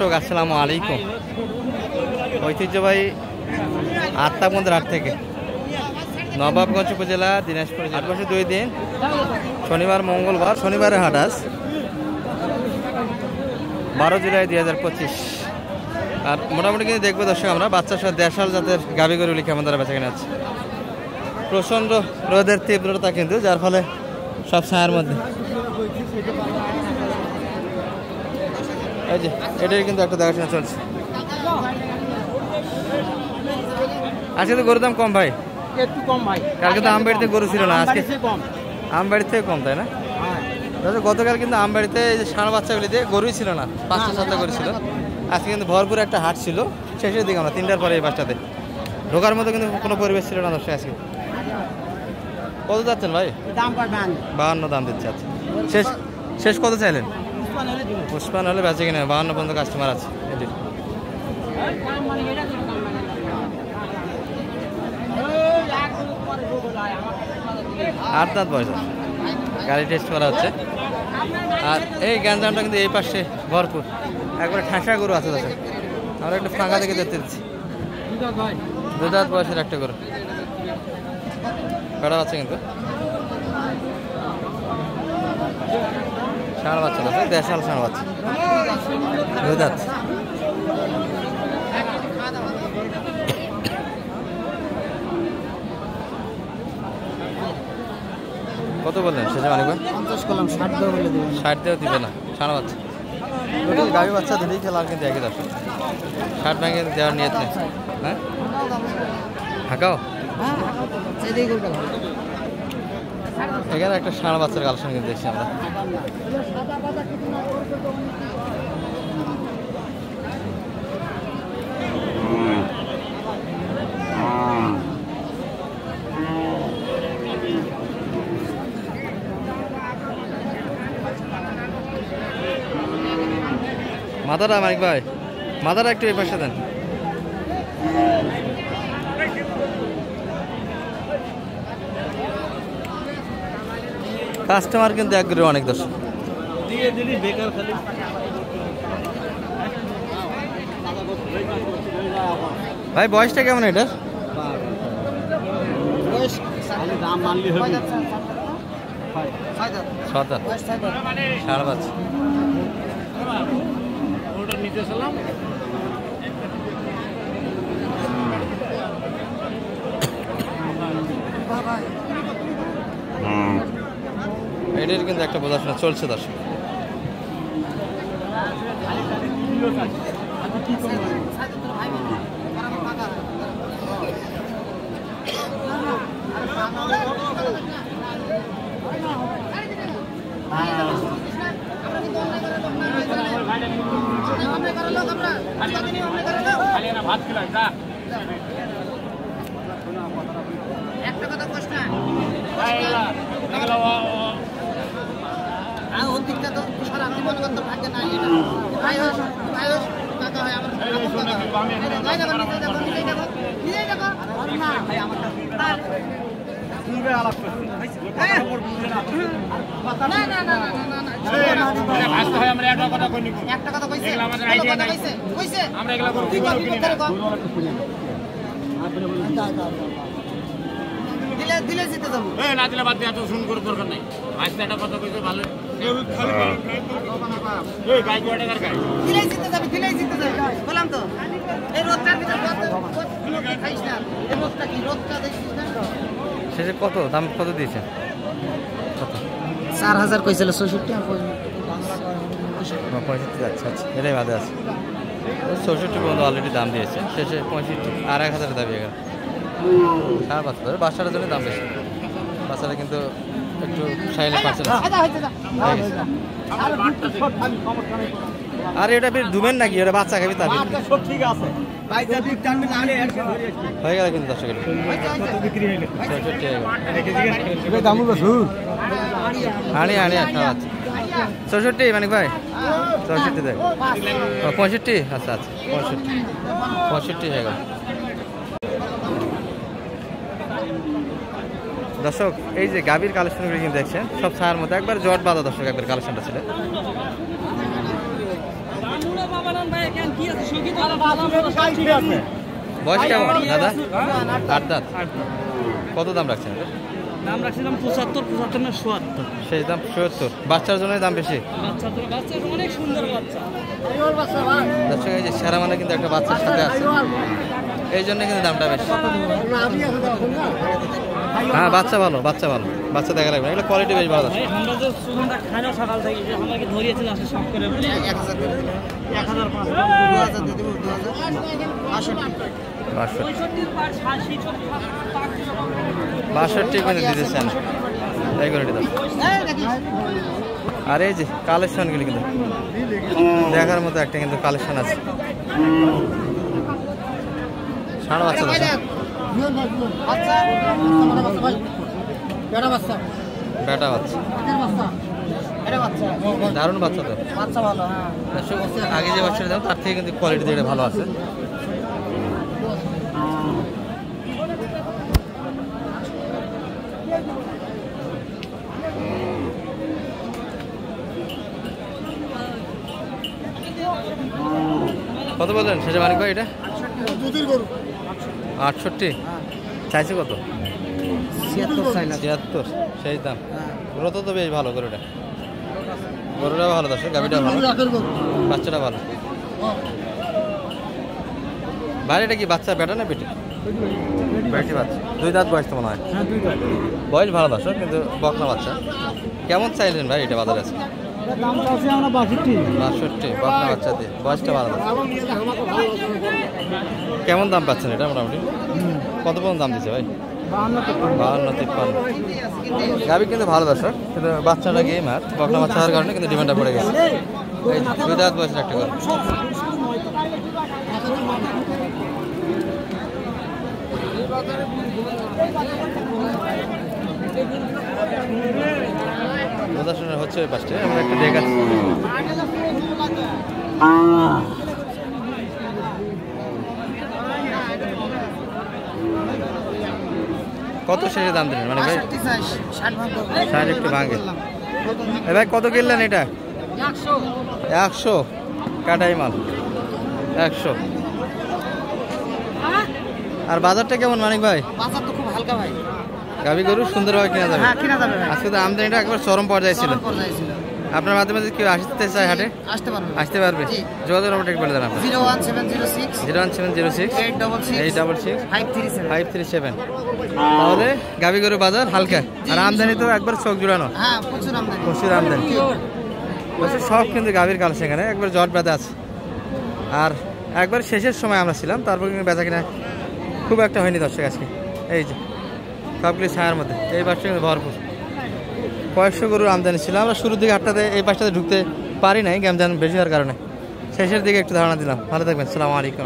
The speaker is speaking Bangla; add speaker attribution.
Speaker 1: দর্শক আসসালামু আলাইকুম। ঐতিহ্যবাহী আত্মাবন্দের হাট থেকে নবাবগঞ্জ উপজেলা দিনাজপুর হাট বসে 2 দিন, শনিবার মঙ্গলবার। শনিবারের হাট আজ 12 জুলাই 2025। আর মোটামুটি কিন্তু দেখবো দর্শক আমরা বাচ্চা সহ দেশাল জাতের গাভী গরুগুলি কেমন দ্বারা বেচা কেনা আছে। প্রচণ্ড রোদের তীব্রতা কিন্তু, যার ফলে সব ছায়ার মধ্যে। এই যে এটাই কিন্তু একটা দেখাশোনা চলছে। আজকে তো গরুর দাম কম ভাই,
Speaker 2: একটু কম ভাই।
Speaker 1: কালকে তো আমবাড়িতে গরু ছিল না, আজকে আমবাড়ির থেকে কম, তাই না? গতকাল কিন্তু আমবাড়িতে ষাঁড় বাচ্চাগুলিতে গরুই ছিল না, 5-7টা গরু ছিল। আজকে কিন্তু ভরপুর একটা হাট ছিল, শেষের দিকে আমরা 3টার পরে এই বাসটাতে ঢোকার মতো কিন্তু কোনো পরিবেশ ছিল না দর্শক। আজকে কত যাচ্ছেন ভাই? 52 দাম দিচ্ছে। আচ্ছা, শেষ কত চাইলেন? পুষ্পান হলে বেঁচে কিনা 52 পর্যন্ত কাস্টমার আছে। আট দাঁত বয়স, গাড়ি টেস্ট করা হচ্ছে। আর এই গ্যাঞ্জামটা কিন্তু এই পাশে ভরপুর, একবারে ঠাসা গরু আছে দর্শক। আমরা একটু ফাঁকা থেকে দেখতে দিচ্ছি। 2 দাঁত বয়সের একটা গরু, বেড়া আছে কিন্তু ষাঁড় বাচ্চা আছে, দেশাল ষাঁড় বাচ্চা, 2 দাঁত। কত বললেন শেষে মালিক ভাই?
Speaker 2: 50 করলাম, 60 দেবো বলে দিবেন।
Speaker 1: 60 দিয়েও দিবে না, ষাঁড় বাচ্চা। গাভী বাচ্চা দিলেই খেলা কিন্তু একই দর্শক, 60 ভেঙে দেওয়ার নিয়ত নেই। হ্যাঁ ঢাকাও এখানে একটা ষাঁড় বাচ্চার কালেকশন কিন্তু দেখছি আমরা। মাথাটা মানিক ভাই, মাথাটা একটু এই পাশে দেন। কাস্টমার কিন্তু একবারে অনেক দর্শক। ভাই বয়সটা কেমন এটার? ষাঁড় বাচ্চা। এটার কিন্তু একটা বোঝাশোনা চলছে দর্শক।
Speaker 2: দিলে জিতে যাবো না, দিলে বাদ দিয়ে এত শুন করে দরকার নাই। আজকে একটা কথা কইছে ভালো, দিলেই জিতে যাবে, দিলেই জিতে যাবে বললাম তো। এই রোদটার ভিতর খাইস না, এই রোদটা কি রোদটা দেখিস না।
Speaker 1: শেষে কত দাম কত দিয়েছেন? কত?
Speaker 2: 4000 কইছিল, 66 আর
Speaker 1: 65। আচ্ছা আচ্ছা, এটাই বাদে আছে। 64 পর্যন্ত অলরেডি দাম দিয়েছে, শেষে 65 আর 1000 দাবি। এখানে ষাঁড় বাচ্চা ধরে বাচ্চাটার জন্য দাম বেশি। বাচ্চাটা কিন্তু একটু সাইলে পাচ্ছে না। আর এটা ফির ধুবেন নাকি? ওটা বাচ্চা খাবি তার হয়ে গেল কিন্তু 10 কিলো। হানি হানি আচ্ছা আচ্ছা 64 মানিক ভাই, 64 দেখ 65। আচ্ছা আচ্ছা 65 হয়ে গেল। দর্শক এই যে গাভীর কালেকশনগুলি কিন্তু দেখছেন সব ছায়ার মধ্যে একবার জট বাঁধা দর্শক একবার কালেকশনটা ছিল। বয়স কেমন দাদা? 8 দাঁত। কত দাম রাখছেন?
Speaker 3: দাম রাখছিলাম 75 না 77।
Speaker 1: সেই দাম 77। বাচ্চার জন্য দাম বেশি।
Speaker 3: বাচ্চা অনেক সুন্দর বাচ্চা।
Speaker 1: দর্শক এই যে সেরা মানে কিন্তু একটা বাচ্চার সাথে আছে, এই জন্য কিন্তু দামটা বেশি। হ্যাঁ বাচ্চা ভালো, বাচ্চা দেখা লাগবে, এগুলো কোয়ালিটি বেশ ভালো আছে।
Speaker 3: আমরা যে সুগন্ধা খাই না সকাল থেকে, যে আমাকে ধরিয়েছিল আসে সব করে
Speaker 1: 62 করে দিতেছেন এই করে দিতে। আর এই যে কালেকশনগুলি কিন্তু দেখার মতো একটা কিন্তু কালেকশন আছে। ষাঁড় বাচ্চা বেটা বাচ্চা, দারুণ বাচ্চা তো। আগে যে বাচ্চাটা দাম তার থেকে কিন্তু কোয়ালিটি দিয়ে ভালো আছে। কত বললেন শেষে মানিক ভাই এটা? 68 চাইছে কত? 76 সেই দাম। গ্রোথ তো বেশ ভালো গরুটা, গরুটা ভালো, দর্শক গাভিটা ভালো, বাচ্চাটা ভালো। বাইরেটা কি বাচ্চা বেটা না বেটি? বেটি বাচ্চা, 2 দাঁত বয়স তো মনে হয়। বয়স ভালো দর্শক, কিন্তু বকনা বাচ্চা। কেমন চাইলেন ভাই এটা বাজারে আছে?
Speaker 3: দাম চাচ্ছি আমরা
Speaker 1: 62 বকনা বাচ্চা দিয়ে, বয়সটা ভালো। কেমন দাম পাচ্ছেন এটা মোটামুটি? কত পর্যন্ত দাম দিচ্ছে ভাই? 52-53। গাভি কিন্তু ভালো দর্শক, কিন্তু বাচ্চাটা গেম আর বকনা বাচ্চা হওয়ার কারণে কিন্তু ডিমান্ডটা পড়ে গেছে। এই 2 দাঁত বয়সের একটা করে। প্রদর্শন হচ্ছে ওই পাশে, আমরা একটু দেখাচ্ছি। কত শেষে দাম দিলেন মানে ভাই? 60 একটু ভাঙে। ভাই কত কিনলেন এটা? 100 কাটাই মাল 100। আর বাজারটা কেমন মানিক ভাই?
Speaker 2: বাজার তো খুব হালকা ভাই,
Speaker 1: গাভী গরু সুন্দরভাবে কেনা যাবে।
Speaker 2: হ্যাঁ কিনা যাবে ভাই।
Speaker 1: আজকে তো আমদানিটা একবার চরম পর্যায়ে ছিল। আপনার মাধ্যমে কেউ আসতে চায় হাটে আসতে পারবে? যোগাযোগ নম্বরটা একটু বলে দেন আপনার। 01706 866 537। তাহলে গাভী গরু বাজার হালকা, আর আমদানি তো একবার চোখ জুড়ানো।
Speaker 2: হ্যাঁ প্রচুর আমদানি।
Speaker 1: সব কিন্তু গাভীর কাল সেখানে একবার জট ব্যথা আছে। আর একবার শেষের সময় আমরা ছিলাম, তারপর কিন্তু বেচা কিনা খুব একটা হয়নি দর্শক আজকে। এই যে সবগুলি ছায়ার মধ্যে, এই পাশটা কিন্তু ভরপুর কয়েকশো গরুর আমদানি ছিল। আমরা শুরুর দিকে হাটটাতে এই পাশটাতে ঢুকতে পারি নাই, গ্যামজাম বেশি হওয়ার কারণে। শেষের দিকে একটু ধারণা দিলাম। ভালো থাকবেন, আসসালামু আলাইকুম।